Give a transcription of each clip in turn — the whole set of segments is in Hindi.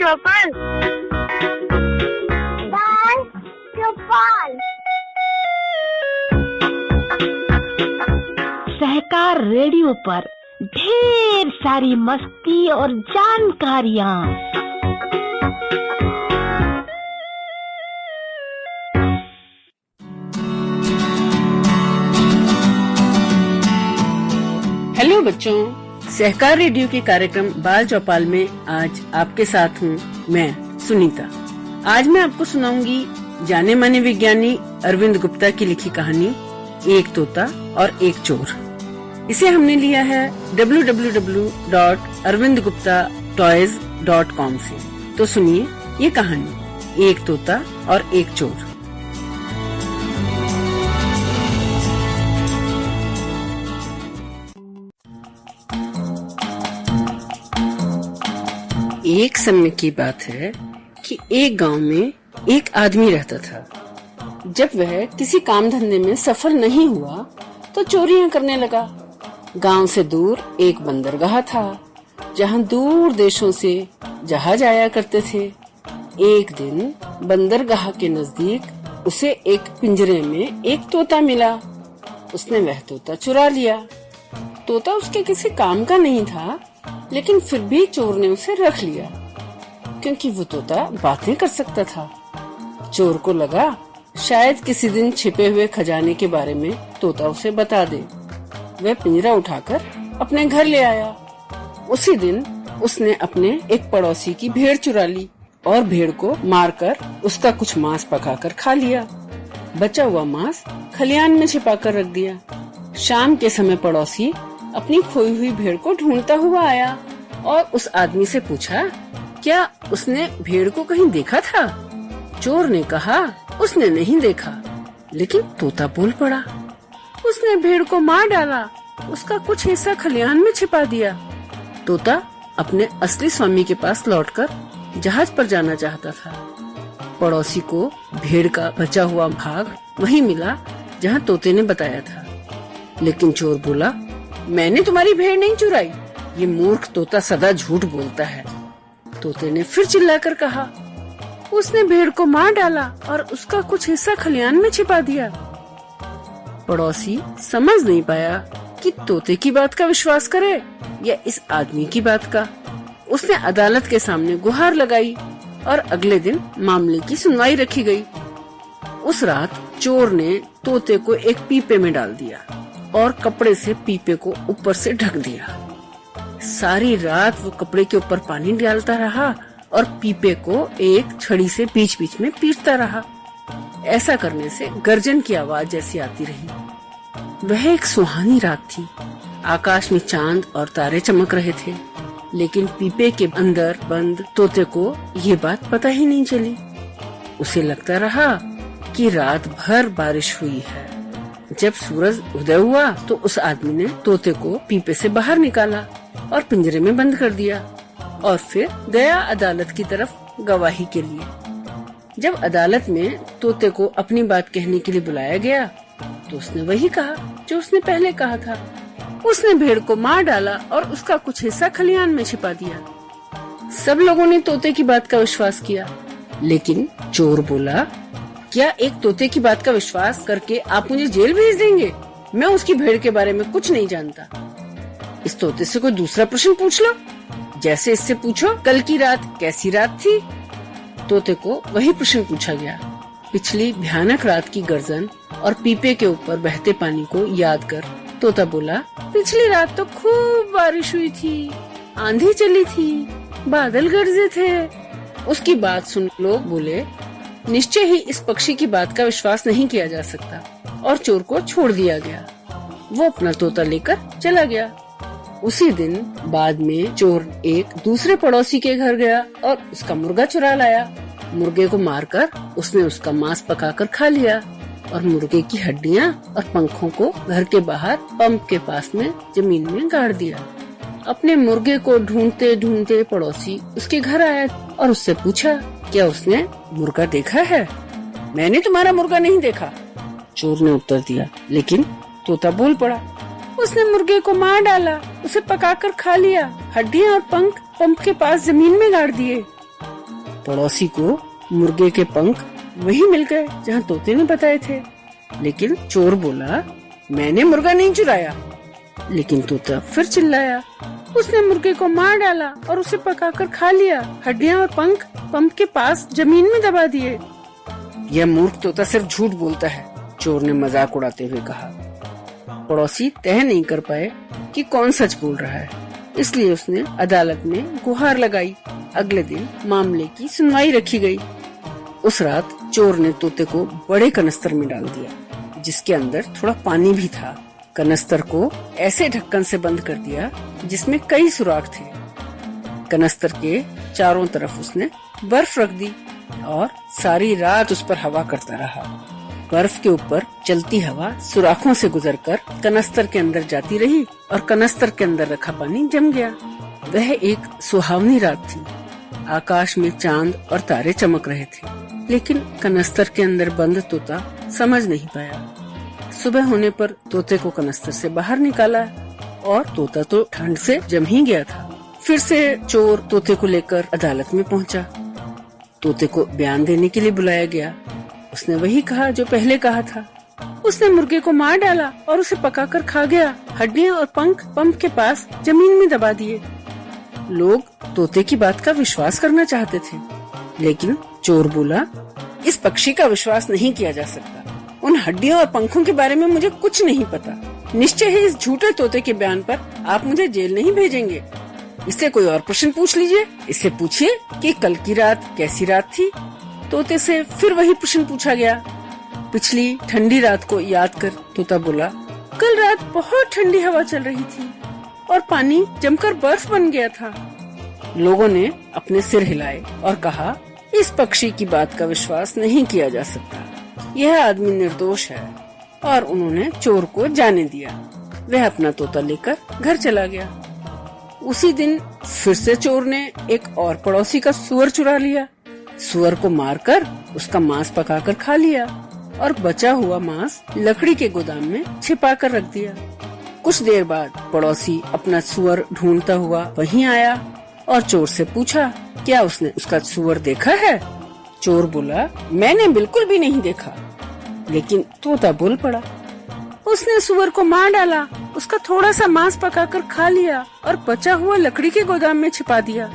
चौपाल। बाल चौपाल। सहकार रेडियो पर ढेर सारी मस्ती और जानकारियाँ। हेलो बच्चों, सहकार रेडियो के कार्यक्रम बाल चौपाल में आज आपके साथ हूँ मैं सुनीता। आज मैं आपको सुनाऊंगी जाने माने विज्ञानी अरविंद गुप्ता की लिखी कहानी एक तोता और एक चोर। इसे हमने लिया है www.arvindguptatoys.com से। तो सुनिए ये कहानी एक तोता और एक चोर। एक समय की बात है कि एक गांव में एक आदमी रहता था। जब वह किसी काम धंधे में सफल नहीं हुआ तो चोरियां करने लगा। गांव से दूर एक बंदरगाह था जहां दूर देशों से जहाज आया करते थे। एक दिन बंदरगाह के नजदीक उसे एक पिंजरे में एक तोता मिला। उसने वह तोता चुरा लिया। तोता उसके किसी काम का नहीं था, लेकिन फिर भी चोर ने उसे रख लिया क्योंकि वो तोता बातें कर सकता था। चोर को लगा शायद किसी दिन छिपे हुए खजाने के बारे में तोता उसे बता दे। वह पिंजरा उठाकर अपने घर ले आया। उसी दिन उसने अपने एक पड़ोसी की भेड़ चुरा ली और भेड़ को मारकर उसका कुछ मांस पकाकर खा लिया। बचा हुआ मांस खलियान में छिपाकर रख दिया। शाम के समय पड़ोसी अपनी खोई हुई भेड़ को ढूंढता हुआ आया और उस आदमी से पूछा, क्या उसने भेड़ को कहीं देखा था? चोर ने कहा, उसने नहीं देखा। लेकिन तोता बोल पड़ा, उसने भेड़ को मार डाला, उसका कुछ हिस्सा खलियान में छिपा दिया। तोता अपने असली स्वामी के पास लौटकर जहाज पर जाना चाहता था। पड़ोसी को भेड़ का बचा हुआ भाग वहीं मिला जहां तोते ने बताया था। लेकिन चोर बोला, मैंने तुम्हारी भेड़ नहीं चुराई। ये मूर्ख तोता सदा झूठ बोलता है। तोते ने फिर चिल्लाकर कहा, उसने भेड़ को मार डाला और उसका कुछ हिस्सा खलियान में छिपा दिया। पड़ोसी समझ नहीं पाया कि तोते की बात का विश्वास करे या इस आदमी की बात का। उसने अदालत के सामने गुहार लगाई और अगले दिन मामले की सुनवाई रखी गई। उस रात चोर ने तोते को एक पीपे में डाल दिया और कपड़े से पीपे को ऊपर से ढक दिया। सारी रात वो कपड़े के ऊपर पानी डालता रहा और पीपे को एक छड़ी से बीच बीच में पीटता रहा। ऐसा करने से गर्जन की आवाज जैसी आती रही। वह एक सुहानी रात थी। आकाश में चांद और तारे चमक रहे थे, लेकिन पीपे के अंदर बंद तोते को ये बात पता ही नहीं चली। उसे लगता रहा कि रात भर बारिश हुई है। जब सूरज उदय हुआ तो उस आदमी ने तोते को पीपे से बाहर निकाला और पिंजरे में बंद कर दिया और फिर गया अदालत की तरफ गवाही के लिए। जब अदालत में तोते को अपनी बात कहने के लिए बुलाया गया तो उसने वही कहा जो उसने पहले कहा था। उसने भेड़ को मार डाला और उसका कुछ हिस्सा खलियान में छिपा दिया। सब लोगों ने तोते की बात का विश्वास किया, लेकिन चोर बोला, क्या एक तोते की बात का विश्वास करके आप मुझे जेल भेज देंगे? मैं उसकी भेड़ के बारे में कुछ नहीं जानता। इस तोते से कोई दूसरा प्रश्न पूछ लो, जैसे इससे पूछो कल की रात कैसी रात थी। तोते को वही प्रश्न पूछा गया। पिछली भयानक रात की गर्जन और पीपे के ऊपर बहते पानी को याद कर तोता बोला, पिछली रात तो खूब बारिश हुई थी, आंधी चली थी, बादल गरजे थे। उसकी बात सुन लोग बोले, निश्चय ही इस पक्षी की बात का विश्वास नहीं किया जा सकता, और चोर को छोड़ दिया गया। वो अपना तोता लेकर चला गया। उसी दिन बाद में चोर एक दूसरे पड़ोसी के घर गया और उसका मुर्गा चुरा लाया। मुर्गे को मारकर उसने उसका मांस पकाकर खा लिया और मुर्गे की हड्डियां और पंखों को घर के बाहर पंप के पास में जमीन में गाड़ दिया। अपने मुर्गे को ढूंढते ढूंढते पड़ोसी उसके घर आया और उससे पूछा, क्या उसने मुर्गा देखा है? मैंने तुम्हारा मुर्गा नहीं देखा, चोर ने उत्तर दिया। लेकिन तोता बोल पड़ा, उसने मुर्गे को मार डाला, उसे पकाकर खा लिया, हड्डियां और पंख पंप के पास जमीन में गाड़ दिए। पड़ोसी को मुर्गे के पंख वही मिल गए जहाँ तोते ने बताए थे। लेकिन चोर बोला, मैंने मुर्गा नहीं चुराया। लेकिन तोता फिर चिल्लाया, उसने मुर्गे को मार डाला और उसे पकाकर खा लिया। हड्डियाँ और पंख पंप के पास जमीन में दबा दिए। यह मूर्ख तोता सिर्फ झूठ बोलता है, चोर ने मजाक उड़ाते हुए कहा। पड़ोसी तय नहीं कर पाए कि कौन सच बोल रहा है, इसलिए उसने अदालत में गुहार लगाई। अगले दिन मामले की सुनवाई रखी गई। उस रात चोर ने तोते को बड़े कनस्तर में डाल दिया, जिसके अंदर थोड़ा पानी भी था। कनस्तर को ऐसे ढक्कन से बंद कर दिया जिसमें कई सुराख थे। कनस्तर के चारों तरफ उसने बर्फ रख दी और सारी रात उस पर हवा करता रहा। बर्फ के ऊपर चलती हवा सुराखों से गुजरकर कनस्तर के अंदर जाती रही और कनस्तर के अंदर रखा पानी जम गया। वह एक सुहावनी रात थी। आकाश में चांद और तारे चमक रहे थे, लेकिन कनस्तर के अंदर बंद तोता समझ नहीं पाया। सुबह होने पर तोते को कनस्तर से बाहर निकाला और तोता तो ठंड से जम ही गया था। फिर से चोर तोते को लेकर अदालत में पहुंचा। तोते को बयान देने के लिए बुलाया गया। उसने वही कहा जो पहले कहा था। उसने मुर्गे को मार डाला और उसे पकाकर खा गया। हड्डियां और पंख पंप के पास जमीन में दबा दिए। लोग तोते की बात का विश्वास करना चाहते थे, लेकिन चोर बोला, इस पक्षी का विश्वास नहीं किया जा सकता। उन हड्डियों और पंखों के बारे में मुझे कुछ नहीं पता। निश्चय ही इस झूठे तोते के बयान पर आप मुझे जेल नहीं भेजेंगे। इससे कोई और प्रश्न पूछ लीजिए। इससे पूछिए कि कल की रात कैसी रात थी। तोते से फिर वही प्रश्न पूछा गया। पिछली ठंडी रात को याद कर तोता बोला, कल रात बहुत ठंडी हवा चल रही थी और पानी जमकर बर्फ बन गया था। लोगों ने अपने सिर हिलाए और कहा, इस पक्षी की बात का विश्वास नहीं किया जा सकता। यह आदमी निर्दोष है। और उन्होंने चोर को जाने दिया। वह अपना तोता लेकर घर चला गया। उसी दिन फिर से चोर ने एक और पड़ोसी का सुअर चुरा लिया। सुअर को मारकर उसका मांस पकाकर खा लिया और बचा हुआ मांस लकड़ी के गोदाम में छिपा कर रख दिया। कुछ देर बाद पड़ोसी अपना सुअर ढूंढता हुआ वहीं आया और चोर से पूछा, क्या उसने उसका सुअर देखा है? चोर बोला, मैंने बिल्कुल भी नहीं देखा। लेकिन तोता बोल पड़ा, उसने सुअर को मार डाला, उसका थोड़ा सा मांस पकाकर खा लिया और बचा हुआ लकड़ी के गोदाम में छिपा दिया।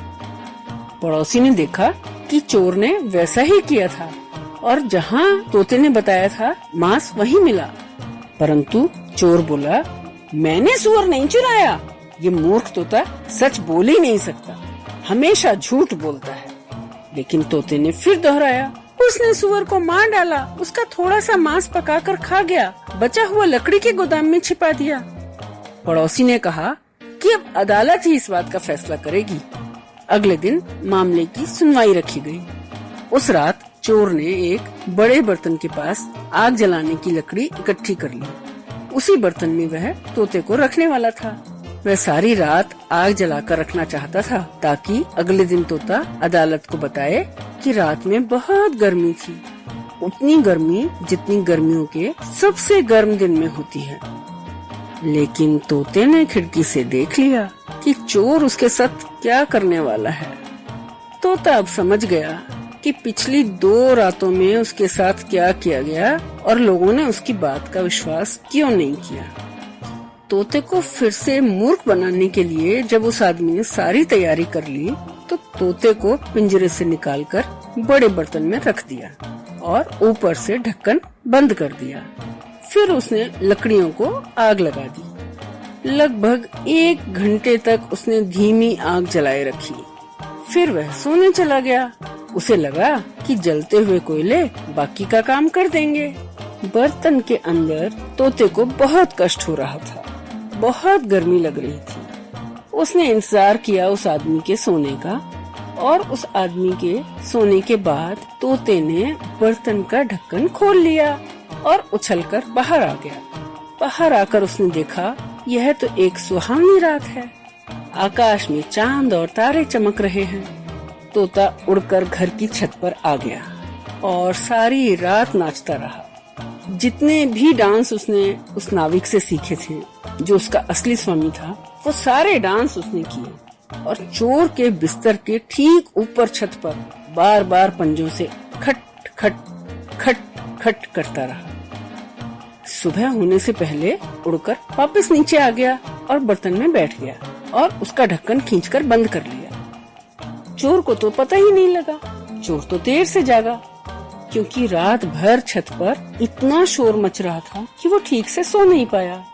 पड़ोसी ने देखा कि चोर ने वैसा ही किया था और जहाँ तोते ने बताया था मांस वहीं मिला। परंतु चोर बोला, मैंने सुअर नहीं चुराया। ये मूर्ख तोता सच बोल ही नहीं सकता, हमेशा झूठ बोलता है। लेकिन तोते ने फिर दोहराया, उसने सुअर को मार डाला, उसका थोड़ा सा मांस पकाकर खा गया, बचा हुआ लकड़ी के गोदाम में छिपा दिया। पड़ोसी ने कहा कि अब अदालत ही इस बात का फैसला करेगी। अगले दिन मामले की सुनवाई रखी गई। उस रात चोर ने एक बड़े बर्तन के पास आग जलाने की लकड़ी इकट्ठी कर ली। उसी बर्तन में वह तोते को रखने वाला था। वह सारी रात आग जलाकर रखना चाहता था ताकि अगले दिन तोता अदालत को बताए कि रात में बहुत गर्मी थी, उतनी गर्मी जितनी गर्मियों के सबसे गर्म दिन में होती है। लेकिन तोते ने खिड़की से देख लिया कि चोर उसके साथ क्या करने वाला है। तोता अब समझ गया कि पिछली 2 रातों में उसके साथ क्या किया गया और लोगों ने उसकी बात का विश्वास क्यों नहीं किया। तोते को फिर से मूर्ख बनाने के लिए जब उस आदमी ने सारी तैयारी कर ली तो तोते को पिंजरे से निकालकर बड़े बर्तन में रख दिया और ऊपर से ढक्कन बंद कर दिया। फिर उसने लकड़ियों को आग लगा दी। लगभग 1 घंटे तक उसने धीमी आग जलाए रखी। फिर वह सोने चला गया। उसे लगा कि जलते हुए कोयले बाकी का काम कर देंगे। बर्तन के अंदर तोते को बहुत कष्ट हो रहा था, बहुत गर्मी लग रही थी। उसने इंतजार किया उस आदमी के सोने का और उस आदमी के सोने के बाद तोते ने बर्तन का ढक्कन खोल लिया और उछलकर बाहर आ गया। बाहर आकर उसने देखा यह तो एक सुहावनी रात है। आकाश में चांद और तारे चमक रहे हैं। तोता उड़कर घर की छत पर आ गया और सारी रात नाचता रहा। जितने भी डांस उसने उस नाविक से सीखे थे जो उसका असली स्वामी था, वो सारे डांस उसने किए और चोर के बिस्तर के ठीक ऊपर छत पर बार बार पंजों से खट खट खट खट करता रहा। सुबह होने से पहले उड़कर वापस नीचे आ गया और बर्तन में बैठ गया और उसका ढक्कन खींचकर बंद कर लिया। चोर को तो पता ही नहीं लगा। चोर तो देर से जागा, क्योंकि रात भर छत पर इतना शोर मच रहा था कि वो ठीक से सो नहीं पाया।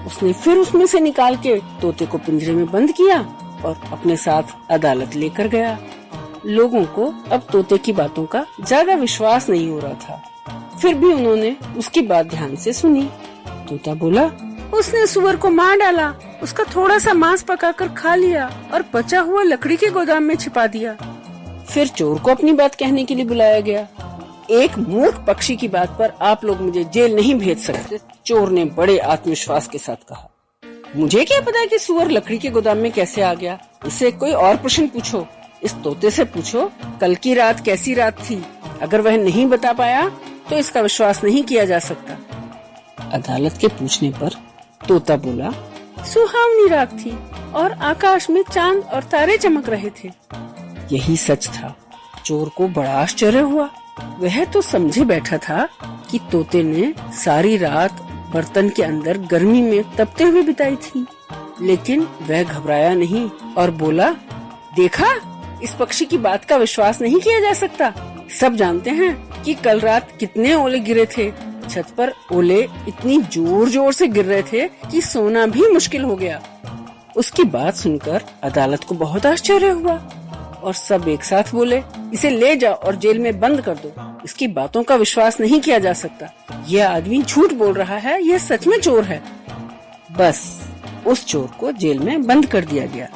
उसने फिर उसमें से निकाल के तोते को पिंजरे में बंद किया और अपने साथ अदालत लेकर गया। लोगों को अब तोते की बातों का ज्यादा विश्वास नहीं हो रहा था, फिर भी उन्होंने उसकी बात ध्यान से सुनी। तोता बोला, उसने सुअर को मार डाला, उसका थोड़ा सा मांस पकाकर खा लिया और बचा हुआ लकड़ी के गोदाम में छिपा दिया। फिर चोर को अपनी बात कहने के लिए बुलाया गया। एक मूर्ख पक्षी की बात पर आप लोग मुझे जेल नहीं भेज सकते, चोर ने बड़े आत्मविश्वास के साथ कहा। मुझे क्या पता कि सुअर लकड़ी के गोदाम में कैसे आ गया? इससे कोई और प्रश्न पूछो। इस तोते से पूछो कल की रात कैसी रात थी। अगर वह नहीं बता पाया तो इसका विश्वास नहीं किया जा सकता। अदालत के पूछने पर तोता बोला, सुहावनी रात थी और आकाश में चांद और तारे चमक रहे थे। यही सच था। चोर को बड़ा आश्चर्य हुआ। वह तो समझे बैठा था कि तोते ने सारी रात बर्तन के अंदर गर्मी में तपते हुए बिताई थी, लेकिन वह घबराया नहीं और बोला, देखा, इस पक्षी की बात का विश्वास नहीं किया जा सकता। सब जानते हैं कि कल रात कितने ओले गिरे थे। छत पर ओले इतनी जोर जोर से गिर रहे थे कि सोना भी मुश्किल हो गया। उसकी बात सुनकर अदालत को बहुत आश्चर्य हुआ और सब एक साथ बोले, इसे ले जाओ और जेल में बंद कर दो। इसकी बातों का विश्वास नहीं किया जा सकता। यह आदमी झूठ बोल रहा है, यह सच में चोर है। बस उस चोर को जेल में बंद कर दिया गया।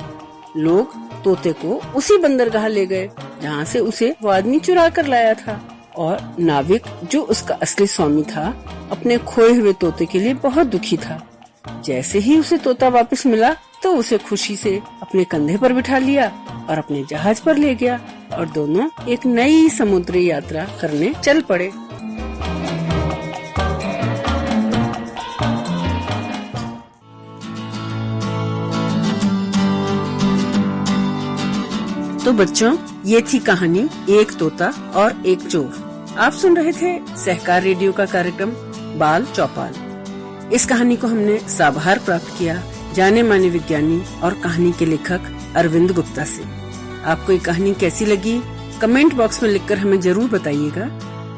लोग तोते को उसी बंदरगाह ले गए जहाँ से उसे वो आदमी चुरा कर लाया था, और नाविक जो उसका असली स्वामी था अपने खोए हुए तोते के लिए बहुत दुखी था। जैसे ही उसे तोता वापस मिला तो उसे खुशी से अपने कंधे पर बिठा लिया और अपने जहाज पर ले गया और दोनों एक नई समुद्री यात्रा करने चल पड़े। तो बच्चों, ये थी कहानी एक तोता और एक चोर। आप सुन रहे थे सहकार रेडियो का कार्यक्रम बाल चौपाल। इस कहानी को हमने साभार प्राप्त किया जाने माने विज्ञानी और कहानी के लेखक अरविंद गुप्ता से। आपको ये कहानी कैसी लगी कमेंट बॉक्स में लिखकर हमें जरूर बताइएगा।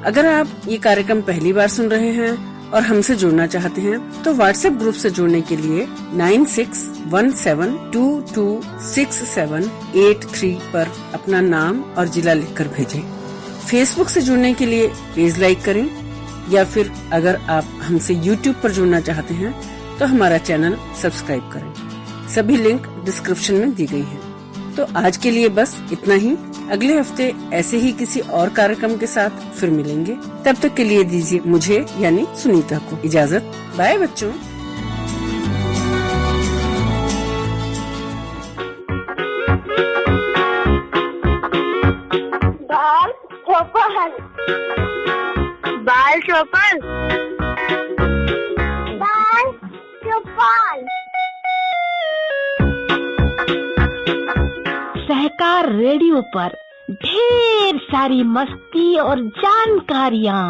अगर आप ये कार्यक्रम पहली बार सुन रहे हैं और हमसे जुड़ना चाहते हैं तो व्हाट्सएप ग्रुप से जुड़ने के लिए 9617226783 पर अपना नाम और जिला लिखकर भेजें। फेसबुक से जुड़ने के लिए पेज लाइक करें, या फिर अगर आप हमसे यूट्यूब पर जुड़ना चाहते हैं तो हमारा चैनल सब्सक्राइब करें। सभी लिंक डिस्क्रिप्शन में दी गई हैं। तो आज के लिए बस इतना ही। अगले हफ्ते ऐसे ही किसी और कार्यक्रम के साथ फिर मिलेंगे। तब तक के लिए दीजिए मुझे यानी सुनीता को इजाजत। बाय बच्चों। बाल चौपाल, बाल चौपाल, बाल चौपाल। सहकार रेडियो पर ढेर सारी मस्ती और जानकारियाँ।